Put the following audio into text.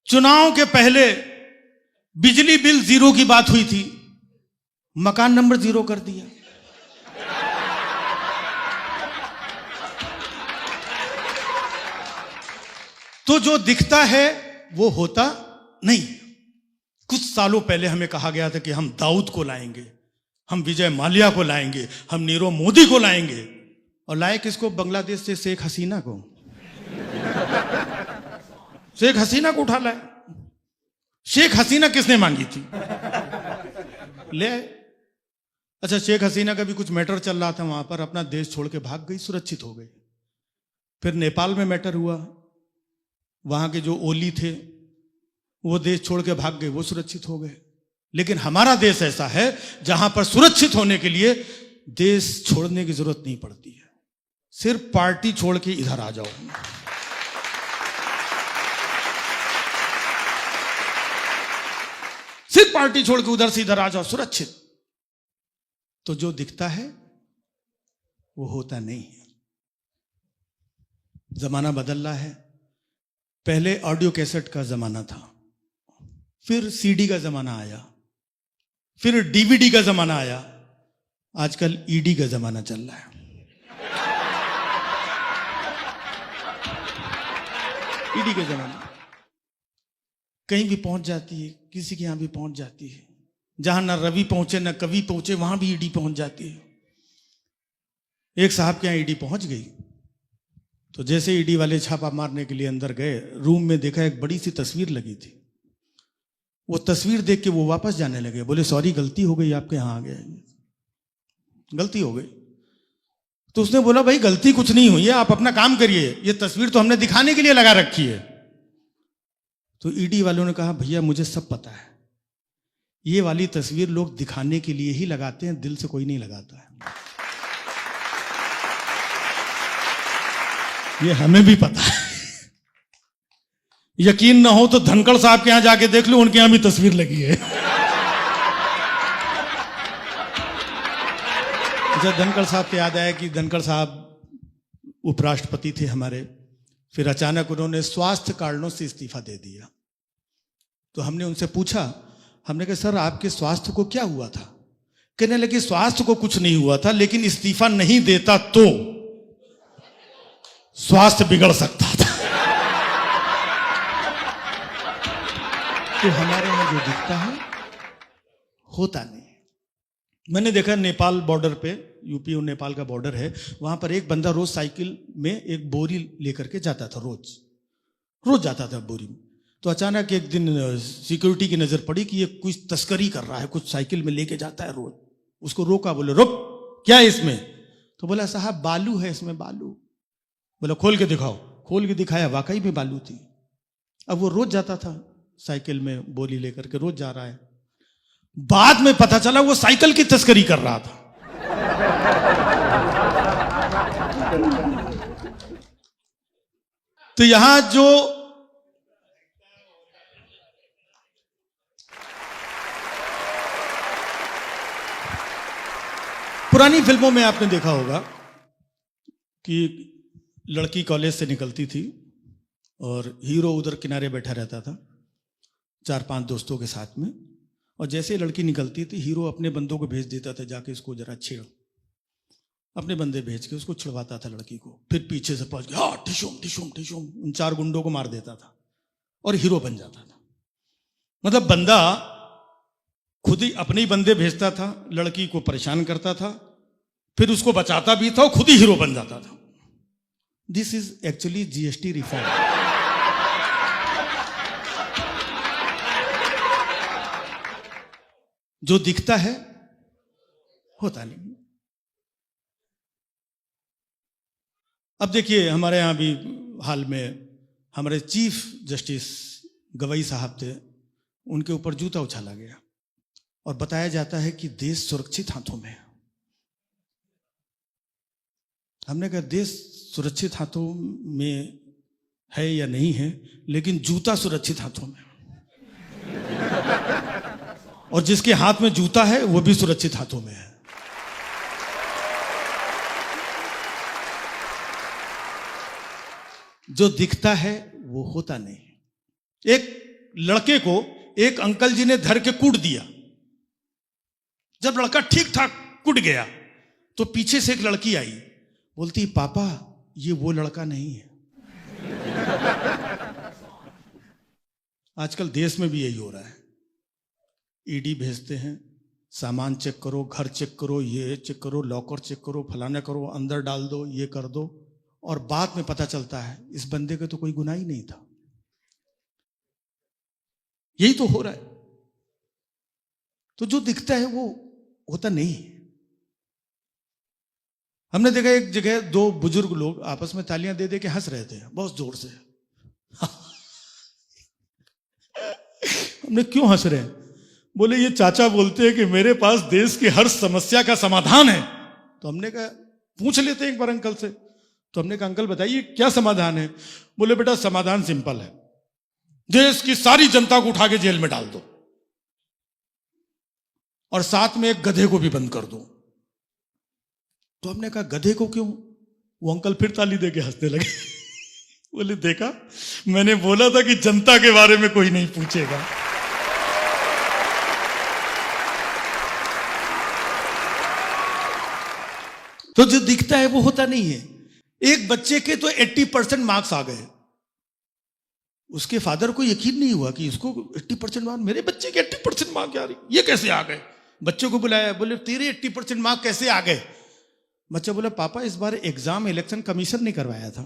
चुनाव के पहले बिजली बिल 0 की बात हुई थी, मकान नंबर 0 कर दिया। तो जो दिखता है वो होता नहीं। कुछ सालों पहले हमें कहा गया था कि हम दाऊद को लाएंगे, हम विजय माल्या को लाएंगे, हम नीरव मोदी को लाएंगे, और लाए किसको? बांग्लादेश से शेख हसीना को। शेख हसीना को उठा लाए। शेख हसीना किसने मांगी थी? ले आए। अच्छा, शेख हसीना का भी कुछ मैटर चल रहा था वहां पर, अपना देश छोड़ के भाग गई, सुरक्षित हो गई। फिर नेपाल में मैटर हुआ, वहां के जो ओली थे वो देश छोड़ के भाग गए, वो सुरक्षित हो गए। लेकिन हमारा देश ऐसा है जहां पर सुरक्षित होने के लिए देश छोड़ने की जरूरत नहीं पड़ती है, सिर्फ पार्टी छोड़ के इधर आ जाओ। सिर्फ पार्टी छोड़ के उधर से इधर आ जाओ, सुरक्षित। तो जो दिखता है वो होता नहीं है। जमाना बदल रहा है। पहले ऑडियो कैसेट का जमाना था, फिर सीडी का जमाना आया, फिर डीवीडी का जमाना आया, आजकल ईडी का जमाना चल रहा है। ईडी का जमाना कहीं भी पहुंच जाती है, किसी के यहां भी पहुंच जाती है। जहां ना रवि पहुंचे ना कवि पहुंचे, वहां भी ईडी पहुंच जाती है। एक साहब के यहां ईडी पहुंच गई, तो जैसे ईडी वाले छापा मारने के लिए अंदर गए, रूम में देखा एक बड़ी सी तस्वीर लगी थी। वो तस्वीर देख के वो वापस जाने लगे, बोले सॉरी गलती हो गई, आपके यहां आ गया, गलती हो गई। तो उसने बोला भाई गलती कुछ नहीं हुई है, आप अपना काम करिए, ये तस्वीर तो हमने दिखाने के लिए लगा रखी है। तो ईडी वालों ने कहा भैया मुझे सब पता है, ये वाली तस्वीर लोग दिखाने के लिए ही लगाते हैं, दिल से कोई नहीं लगाता है, ये हमें भी पता है। यकीन ना हो तो धनखड़ साहब के यहां जाके देख लो, उनके यहां भी तस्वीर लगी है। अच्छा, धनखड़ साहब से याद आया कि धनखड़ साहब उपराष्ट्रपति थे हमारे, फिर अचानक उन्होंने स्वास्थ्य कारणों से इस्तीफा दे दिया। तो हमने उनसे पूछा, हमने कहा सर आपके स्वास्थ्य को क्या हुआ था? कहने लगे स्वास्थ्य को कुछ नहीं हुआ था, लेकिन इस्तीफा नहीं देता तो स्वास्थ्य बिगड़ सकता था। तो हमारे यहां जो दिखता है होता नहीं। मैंने देखा नेपाल बॉर्डर पे, यूपी और नेपाल का बॉर्डर है, वहां पर एक बंदा रोज साइकिल में एक बोरी लेकर के जाता था, रोज जाता था बोरी में। तो अचानक एक दिन सिक्योरिटी की नजर पड़ी कि ये कुछ तस्करी कर रहा है, कुछ साइकिल में लेके जाता है रोज। उसको रोका, बोले रुक, क्या है इसमें? तो बोला साहब बालू है इसमें, बालू। बोला खोल के दिखाओ। खोल के दिखाया, वाकई में बालू थी। अब वो रोज जाता था साइकिल में बोरी लेकर के, रोज जा रहा है। बाद में पता चला वो साइकिल की तस्करी कर रहा था। तो यहां जो पुरानी फिल्मों में आपने देखा होगा कि लड़की कॉलेज से निकलती थी और हीरो उधर किनारे बैठा रहता था 4-5 दोस्तों के साथ में, और जैसे ही लड़की निकलती थी हीरो अपने बंदों को भेज देता था, जाके इसको जरा छेड़। अपने बंदे भेज के उसको छिड़वाता था लड़की को, फिर पीछे से पहुंच गया, हाँ ठिशुम ठिशुम ठिशुम, उन 4 गुंडों को मार देता था और हीरो बन जाता था। मतलब बंदा खुद ही अपने ही बंदे भेजता था, लड़की को परेशान करता था, फिर उसको बचाता भी था और खुद ही हीरो बन जाता था। This is actually GST reform. जो दिखता है होता नहीं। अब देखिए हमारे यहां भी हाल में हमारे चीफ जस्टिस गवई साहब थे, उनके ऊपर जूता उछाला गया और बताया जाता है कि देश सुरक्षित हाथों में है। हमने कहा देश सुरक्षित हाथों में है या नहीं है, लेकिन जूता सुरक्षित हाथों में, और जिसके हाथ में जूता है वो भी सुरक्षित हाथों में है। जो दिखता है वो होता नहीं। एक लड़के को एक अंकल जी ने धर के कूट दिया। जब लड़का ठीक ठाक कूट गया तो पीछे से एक लड़की आई, बोलती पापा ये वो लड़का नहीं है। आजकल देश में भी यही हो रहा है। ईडी भेजते हैं, सामान चेक करो, घर चेक करो, ये चेक करो, लॉकर चेक करो, फलाना करो, अंदर डाल दो, ये कर दो, और बाद में पता चलता है इस बंदे के तो कोई गुनाह ही नहीं था। यही तो हो रहा है। तो जो दिखता है वो होता नहीं है। हमने देखा एक जगह दो बुजुर्ग लोग आपस में तालियां दे दे के हंस रहे थे बहुत जोर से। हमने क्यों हंस रहे हैं? बोले ये चाचा बोलते हैं कि मेरे पास देश की हर समस्या का समाधान है। तो हमने कहा पूछ लेते हैं एक बार अंकल से। तो हमने कहा अंकल बताइए क्या समाधान है? बोले बेटा समाधान सिंपल है, देश की सारी जनता को उठा के जेल में डाल दो और साथ में एक गधे को भी बंद कर दो। तो हमने कहा गधे को क्यों? वो अंकल फिर ताली दे के हंसने लगे। बोले देखा मैंने बोला था कि जनता के बारे में कोई नहीं पूछेगा। तो जो दिखता है वो होता नहीं है। एक बच्चे के तो 80% मार्क्स आ गए, उसके फादर को यकीन नहीं हुआ कि इसको 80% मार्क्स, मेरे बच्चे के 80% मार्क्स आ रही, ये कैसे आ गए? बच्चों को बुलाया, बोले तेरे 80% मार्क्स कैसे आ गए? बच्चा बोला पापा इस बार एग्जाम इलेक्शन कमीशन ने करवाया था।